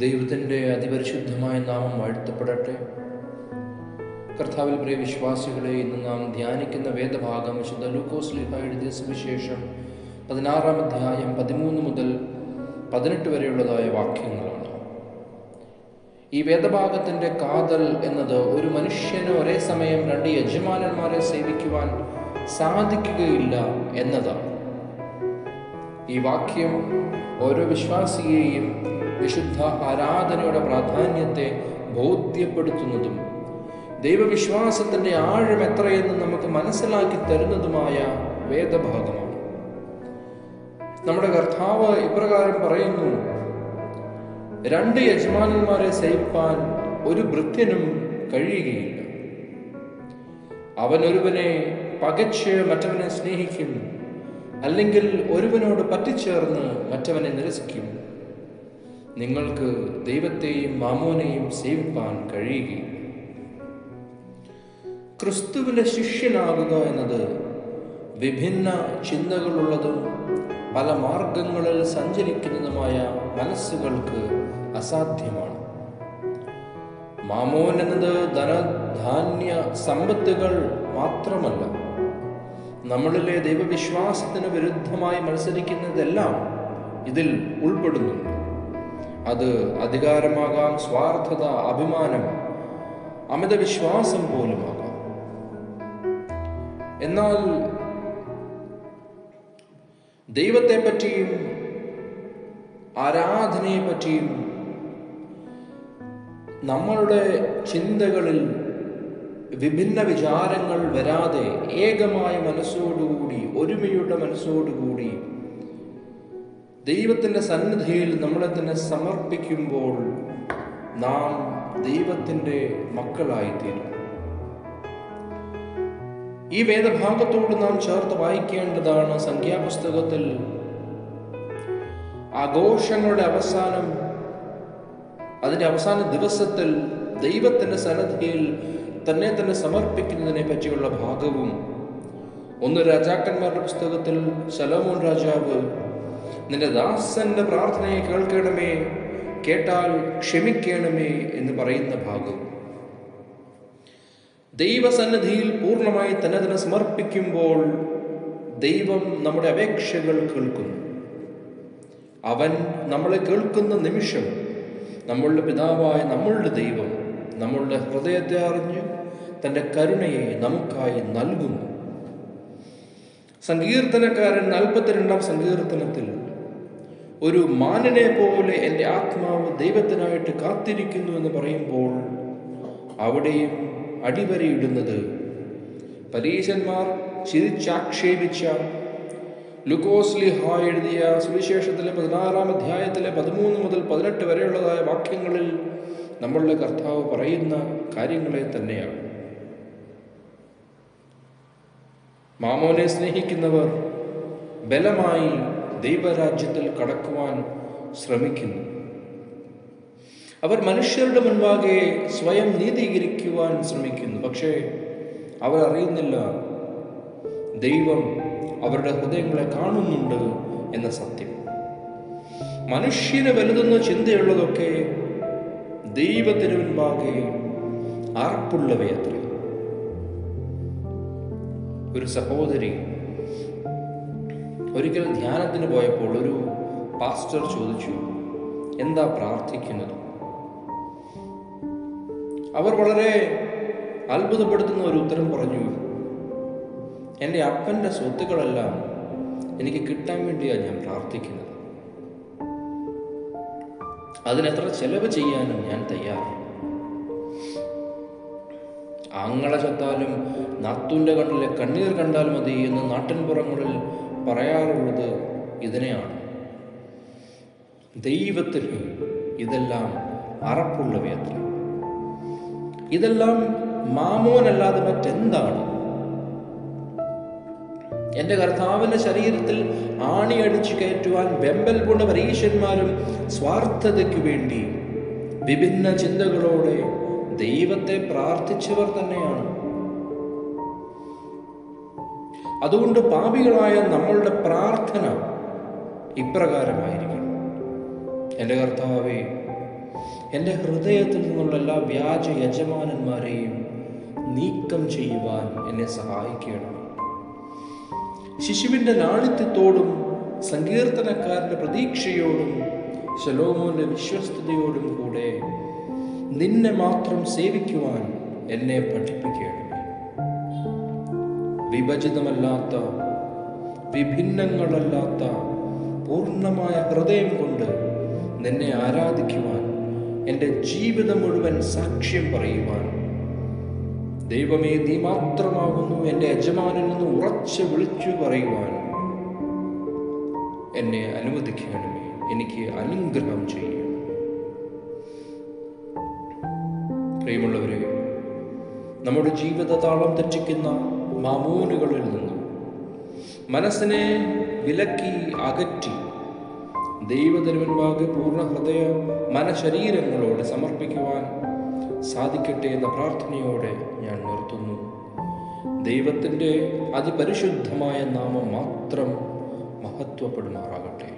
ദൈവത്തിൻ്റെ അതിപരിശുദ്ധമായ നാമം വാഴ്ത്തപ്പെടട്ടെ. കർത്താവിൽ പ്രിയ വിശ്വാസികളെ, ഇന്ന് നാം ധ്യാനിക്കുന്ന വേദഭാഗം വിശുദ്ധ ലൂക്കോസ് ശ്ലീഹാ എഴുതിയ സുവിശേഷം 16-ാം അധ്യായം 13 മുതൽ 18 വരെയുള്ളതായ വാക്യങ്ങളാണ്. ഈ വേദഭാഗത്തിൻ്റെ കാതൽ എന്നത് ഒരു മനുഷ്യന് ഒരേ സമയം 2 യജമാനന്മാരെ സേവിക്കുവാൻ സാധിക്കുകയില്ല എന്നതാണ്. ഈ വാക്യം ഓരോ വിശ്വാസിയെയും വിശുദ്ധ ആരാധനയുടെ പ്രാധാന്യത്തെ ബോധ്യപ്പെടുത്തുന്നതും ദൈവവിശ്വാസത്തിൻ്റെ ആഴം എത്രയെന്ന് നമുക്ക് മനസ്സിലാക്കി തരുന്നതുമായ വേദഭാഗമാണ്. നമ്മുടെ കർത്താവ് ഇപ്രകാരം പറയുന്നു: 2 യജമാനന്മാരെ സേവിപ്പാൻ ഒരു ഭൃത്യനും കഴിയുകയില്ല. അവൻ ഒരുവനെ പകച്ച് മറ്റവനെ സ്നേഹിക്കും, അല്ലെങ്കിൽ ഒരുവനോട് പറ്റിച്ചേർന്ന് മറ്റവനെ നിരസിക്കും. നിങ്ങൾക്ക് ദൈവത്തെയും മാമോനെയും സേവിപ്പാൻ കഴിയുകയില്ല. ക്രിസ്തുവിൻ്റെ ശിഷ്യനാകുക എന്നത് വിഭിന്ന ചിന്തകളുള്ളതും പല മാർഗങ്ങളിൽ സഞ്ചരിക്കുന്നതുമായ മനസ്സുകൾക്ക് അസാധ്യമാണ്. മാമോൻ എന്നത് ധനധാന്യ സമ്പത്തുകൾ മാത്രമല്ല, നമ്മളിലെ ദൈവവിശ്വാസത്തിന് വിരുദ്ധമായി മത്സരിക്കുന്നതെല്ലാം ഇതിൽ ഉൾപ്പെടുന്നുണ്ട്. അത് അധികാരമാകാം, സ്വാർത്ഥത, അഭിമാനം, അമിത വിശ്വാസം പോലുമാകാം. എന്നാൽ ദൈവത്തെ പറ്റിയും ആരാധനയെ പറ്റിയും നമ്മളുടെ ചിന്തകളിൽ വിഭിന്ന വിചാരങ്ങൾ വരാതെ ഏകമായ മനസ്സോടുകൂടി, ഒരുമയുടെ മനസ്സോടുകൂടി ദൈവത്തിൻ്റെ സന്നിധിയിൽ നമ്മളെ തന്നെ സമർപ്പിക്കുമ്പോൾ നാം ദൈവത്തിൻ്റെ മക്കളായിത്തീരും. ഈ വേദഭാഗത്തോട് നാം ചേർത്ത് വായിക്കേണ്ടതാണ് സംഖ്യാപുസ്തകത്തിൽ ആഘോഷങ്ങളുടെ അതിൻ്റെ അവസാന ദിവസത്തിൽ ദൈവത്തിൻ്റെ സന്നിധിയിൽ തന്നെ സമർപ്പിക്കുന്നതിനെ പറ്റിയുള്ള ഭാഗവും. 1 രാജാക്കന്മാരുടെ പുസ്തകത്തിൽ ശലോമോൻ രാജാവ് നിന്റെ ദാസന്റെ പ്രാർത്ഥനയെ കേൾക്കണമേ, കേട്ടാൽ ക്ഷമിക്കണമേ എന്ന് പറയുന്ന ഭാഗം. ദൈവസന്നിധിയിൽ പൂർണ്ണമായി തന്നെ സമർപ്പിക്കുമ്പോൾ ദൈവം നമ്മുടെ അപേക്ഷകൾ കേൾക്കുന്നു. അവൻ നമ്മളെ കേൾക്കുന്ന നിമിഷം നമ്മളുടെ പിതാവായ നമ്മളുടെ ദൈവം നമ്മളുടെ ഹൃദയത്തെ അറിഞ്ഞ് തൻ്റെ കരുണയെ നമുക്കായി നൽകുന്നു. സങ്കീർത്തനക്കാരൻ 42-ാം സങ്കീർത്തനത്തിൽ ഒരു മാനിനെ പോലെ എൻ്റെ ആത്മാവ് ദൈവത്തിനായിട്ട് കാത്തിരിക്കുന്നു എന്ന് പറയുമ്പോൾ അവിടെയും അടിവരയിടുന്നത് പരീശന്മാർ ചിരിച്ചാക്ഷേപിച്ച ലൂക്കോസ് ശ്ലീഹാ എഴുതിയ സുവിശേഷത്തിലെ 16-ാം അധ്യായത്തിലെ 13 മുതൽ 18 വരെയുള്ളതായ വാക്യങ്ങളിൽ നമ്മളുടെ കർത്താവ് പറയുന്ന കാര്യങ്ങളെ തന്നെയാണ്. മാമോനെ സ്നേഹിക്കുന്നവർ ബലമായി ദൈവരാജ്യത്തിൽ കടക്കുവാൻ ശ്രമിക്കുന്നു. അവർ മനുഷ്യരുടെ മുൻപാകെ സ്വയം നീതീകരിക്കുവാൻ ശ്രമിക്കുന്നു. പക്ഷേ അവർ അറിയുന്നില്ല ദൈവം അവരുടെ ഹൃദയങ്ങളെ കാണുന്നുണ്ട് എന്ന സത്യം. മനുഷ്യന് വലുതെന്ന ചിന്തയുള്ളതൊക്കെ ദൈവത്തിന് മുൻപാകെ ആർപ്പുള്ളവയത്രേ. ഒരു സഹോദരി ഒരിക്കൽ ധ്യാനത്തിന് പോയപ്പോൾ ഒരു പാസ്റ്റർ ചോദിച്ചു, എന്താ പ്രാർത്ഥിക്കുന്നത്? അവർ വളരെ അത്ഭുതപ്പെടുത്തുന്ന ഒരു ഉത്തരം പറഞ്ഞു, എൻ്റെ അപ്പൻ്റെ സ്വത്തുക്കളെല്ലാം എനിക്ക് കിട്ടാൻ വേണ്ടിയാണ് ഞാൻ പ്രാർത്ഥിക്കുന്നത്. അതിനെത്ര ചെലവ് ചെയ്യാനും ഞാൻ തയ്യാർ. ആങ്ങളെ ചത്താലും നാത്തൂൻ്റെ കണ്ണിലെ കണ്ണീർ കണ്ടാൽ മതി എന്ന് നാട്ടിൻപുറങ്ങളിൽ പറയാറുള്ളത് ഇതിനെയാണ്. ദൈവത്തിന് ഇതെല്ലാം അറപ്പുള്ളവയത്ര. ഇതെല്ലാം മാമോനല്ലാതെ മറ്റെന്താണ്? എൻ്റെ കർത്താവിൻ്റെ ശരീരത്തിൽ ആണിയടിച്ചു കയറ്റുവാൻ വെമ്പൽ പൂണ്ട പരീശന്മാരും സ്വാർത്ഥതയ്ക്ക് വേണ്ടി വിഭിന്ന ചിന്തകളോടെ ദൈവത്തെ പ്രാർത്ഥിച്ചവർ തന്നെയാണ്. അതുകൊണ്ട് പാപികളായ നമ്മളുടെ പ്രാർത്ഥന ഇപ്രകാരമായിരിക്കണം: എൻ്റെ കർത്താവേ, എൻ്റെ ഹൃദയത്തിൽ നിന്നുള്ള എല്ലാ വ്യാജ യജമാനന്മാരെയും നീക്കം ചെയ്യുവാൻ എന്നെ സഹായിക്കണം. ശിശുവിൻ്റെ ലാളിത്യത്തോടും സങ്കീർത്തനക്കാരൻ്റെ പ്രതീക്ഷയോടും ശലോമോന്റെ വിശ്വസ്തയോടും കൂടെ നിന്നെ മാത്രം സേവിക്കുവാൻ എന്നെ പഠിപ്പിക്കണമേ. വിഭജിതമല്ലാത്ത, വിഭിന്നങ്ങളല്ലാത്ത പൂർണ്ണമായ ഹൃദയം കൊണ്ട് നിന്നെ ആരാധിക്കുവാൻ, എൻ്റെ ജീവിതം മുഴുവൻ സാക്ഷ്യം പറയുവാൻ, ദൈവമേ നീ മാത്രമാകുന്നു എൻ്റെ യജമാനൻ എന്ന് ഉറച്ച് വിളിച്ചു പറയുവാൻ എന്നെ അനുവദിക്കണമേ. എനിക്ക് അനുഗ്രഹം ചെയ്യണം. പ്രിയമുള്ളവരെ, നമ്മുടെ ജീവിത താളം തെറ്റിക്കുന്ന മാമൂനുകളിൽ നിന്നും മനസ്സിനെ വിലക്കി അകറ്റി ദൈവത്തിനുമുൻപാകെ പൂർണ്ണ ഹൃദയ മനശരീരങ്ങളോട് സമർപ്പിക്കുവാൻ സാധിക്കട്ടെ എന്ന പ്രാർത്ഥനയോടെ ഞാൻ നിർത്തുന്നു. ദൈവത്തിൻ്റെ അതിപരിശുദ്ധമായ നാമം മാത്രം മഹത്വപ്പെടുമാറാകട്ടെ.